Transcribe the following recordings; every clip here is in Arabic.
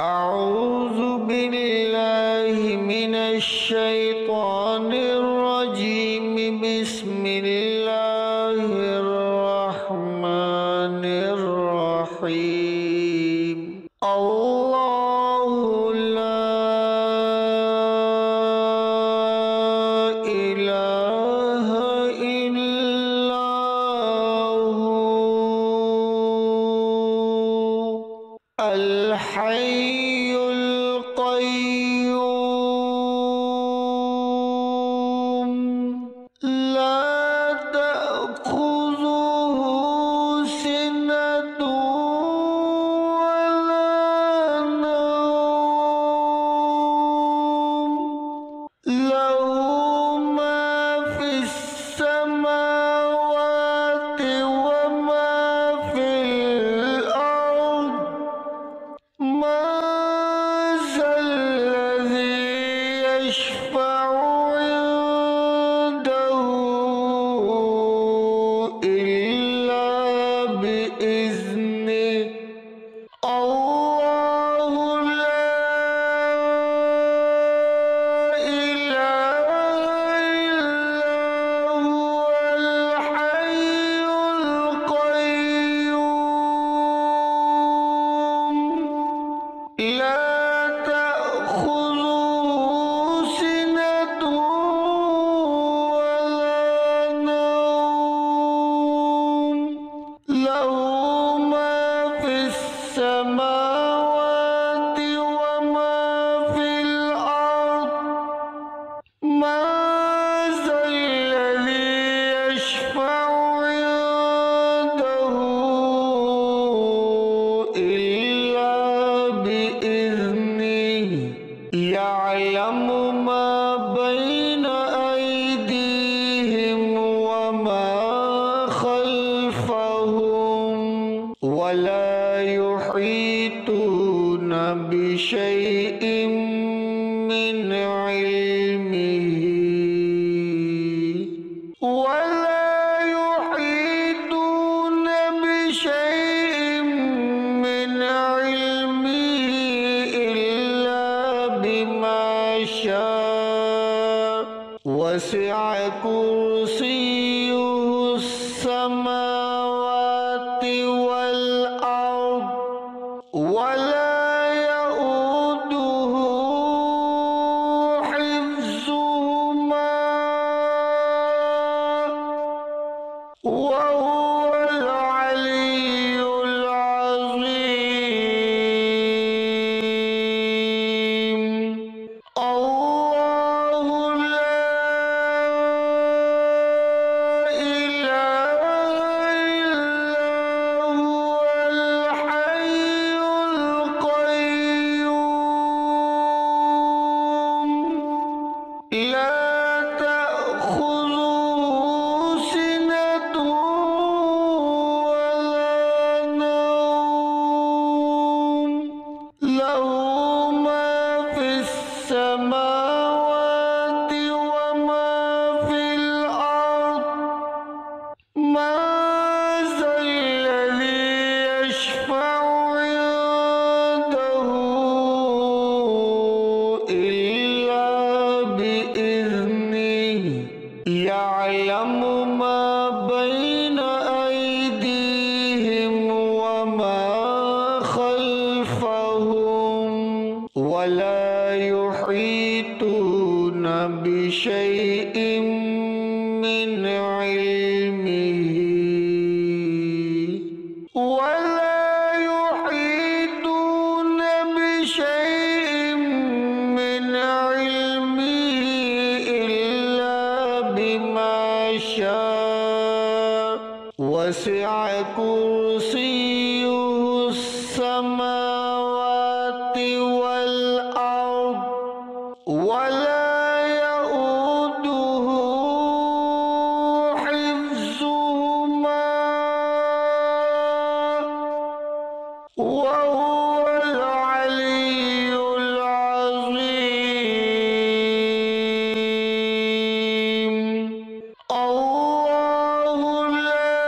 أعوذ بالله من الشيطان الرجيم. بسم الله الرحمن الرحيم. الله لا إله إلا هو الحي القيوم، لا تأخذه سنة ولا نوم، له ما في السماوات وما في الأرض. ما ذا الذي يشفع عنده إلا بإذنه. الله لا إله إلا هو الحي القيوم، لا تأخذه سنة ولا نوم، له ما في السماوات وما في الأرض. ما ذا الذي يشفع عنده إلا بإذنه. يعلم ما بين أيديهم وما خلفهم، ولا يحيطون بشيء من علمه، ولا يحيطون بشيء من علمه إلا بما شاء. وسع كرسيه السماوات والأرض، ولا يؤوده حفظهما، وهو العلي العظيم. الله لا إله إلا هو الحي القيوم، لا تأخذه سنة ولا نوم، له ما في السماوات وما في الأرض. ما ذا الذي يشفع عنده إلا بإذنه. يعلم ما بين أيديهم وما خلفهم، ولا يحيطون بشيء من علمه، ولا يحيطون بشيء من علمه إلا بما شاء. وسع كرسيه السماوات والأرض، ولا يؤوده حفظهما، وهو العلي العظيم. الله لا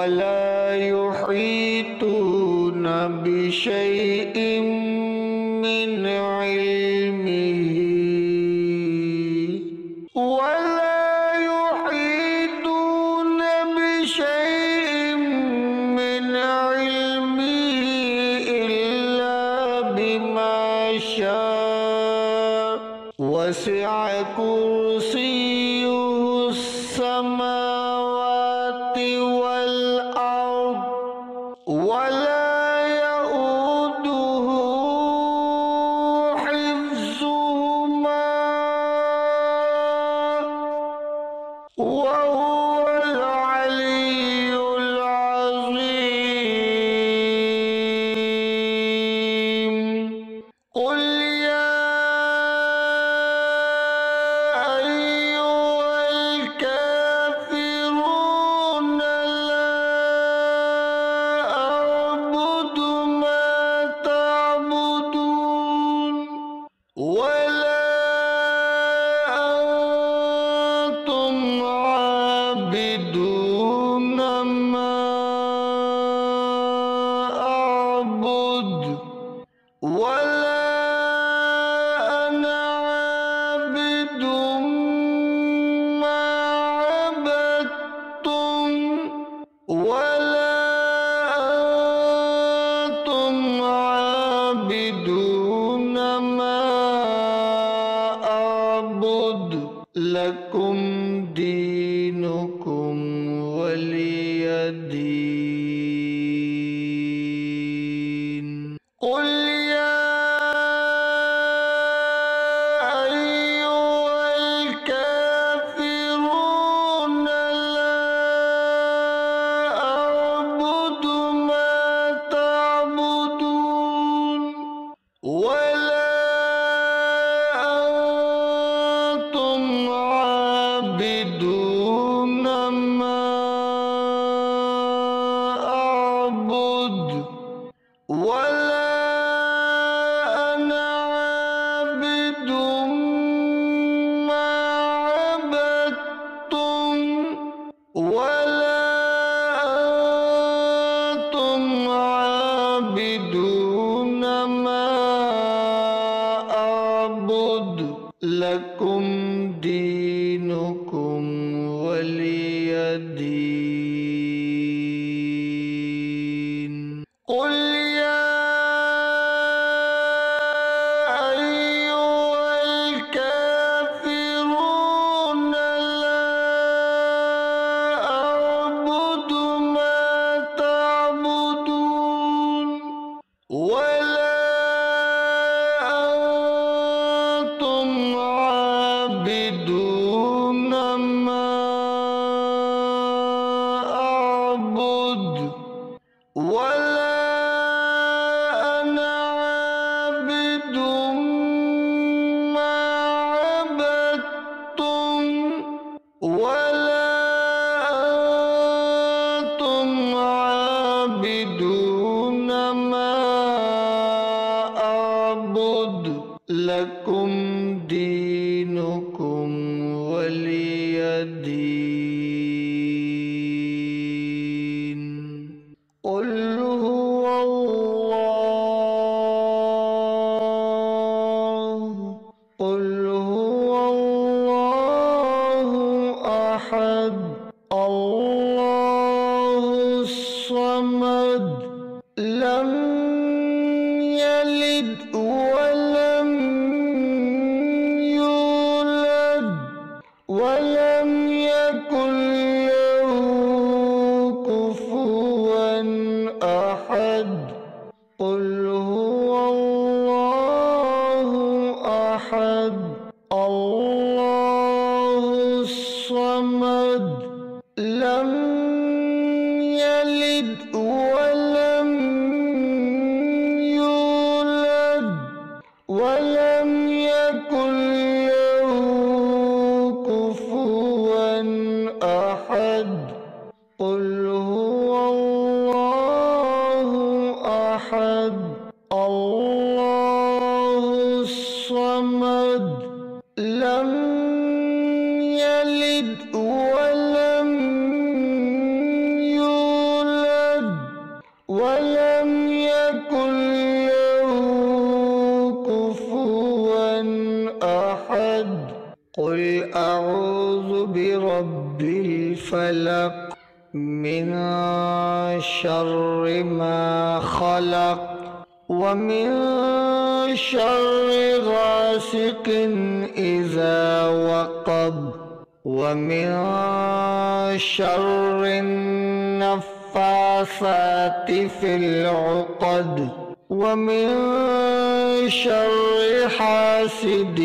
ولا يحيطون بشيء من علمه ولا يحيطون بشيء من علمه إلا بما شاء وسع كرسيه السماوات والأرض ولا يؤوده حفظهما وهو العلي العظيم. قل يا أيها الكافرون لا أعبد ما تعبدون ولا أنتم عابدون ما أعبد ولا أنا عابد ما عبدتم ولا أنتم عابدون ما أعبد لكم دينكم ولي دين. قل يا أيها الكافرون لا أعبد ما تعبدون ولا أنتم عابدون ما أعبد ولا أنا عابد ما عبدتم ولا أنتم عابدون ما أعبد لكم دينكم ولي دين. قل يا أيها الكافرون لا أعبد ما تعبدون ولا أنتم عابدون ما أعبد ولا أنا عابد ما عبدتم ولا أنتم عابدون ما أعبد لكم دينكم ولي دين. قل هو الله أحد الله الصمد لم يلد ولم يولد ولم يكن له كفوا أحد. قل هو الله أحد الله الصمد لم يلد ولم يولد ولم يكن له كفوا أحد. قل هو الله أحد الله الصمد لم يلد ولم يولد أعوذ برب الفلق من شر ما خلق ومن شر غاسق إذا وقب ومن شر النفاثات في العقد ومن شر حاسد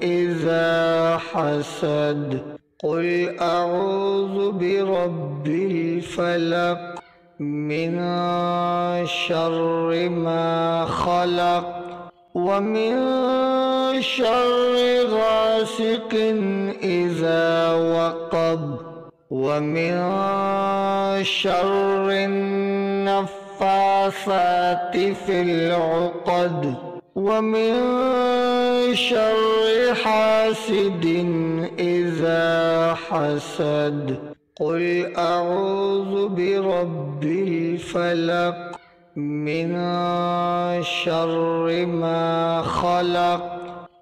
إذا حسد. قل أعوذ برب الفلق من شر ما خلق ومن شر غاسق إذا وقب ومن شر النفاثات في العقد ومن شر حاسد إذا حسد. قل أعوذ برب الفلق من شر ما خلق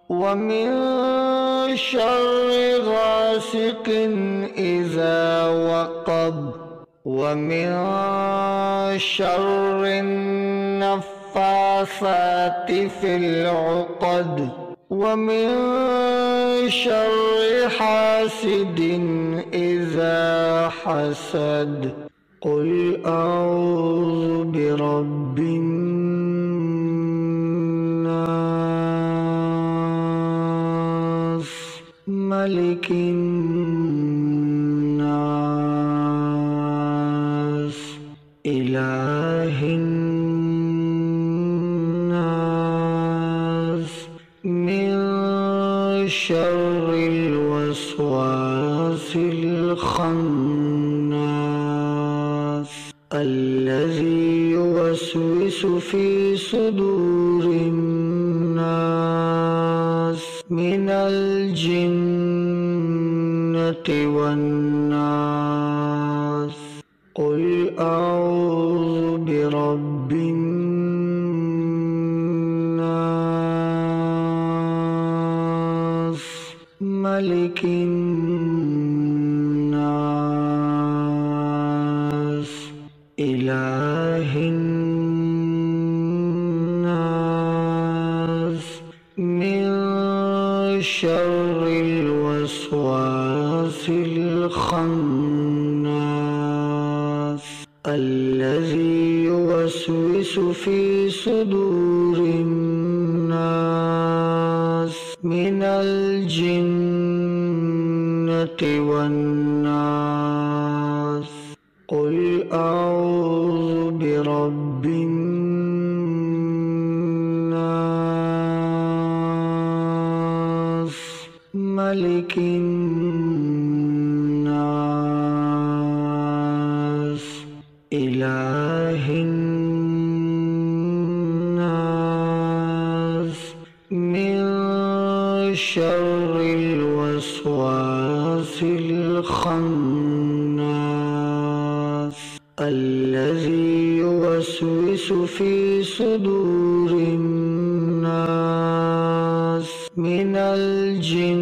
ومن شر غاسق إذا وقب ومن شر النفاثات في العقد ومن شر حاسد إذا حسد. قل أعوذ برب الناس ملك الناس إله الناس من شر الوسواس الخناس الذي يوسوس في صدور الناس من الجنة والناس. قل أعوذ برب الناس ملك الناس إله الناس من شر الوسواس الخناس الذي يوسوس في صدور الناس من الجنة والناس. قل أعوذ برب الناس ملك الناس إله الناس من شر الوسواس الخناس الذي يوسوس في صدور الناس من الجنة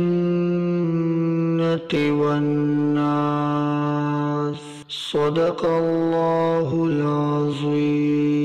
والناس. صدق الله العظيم.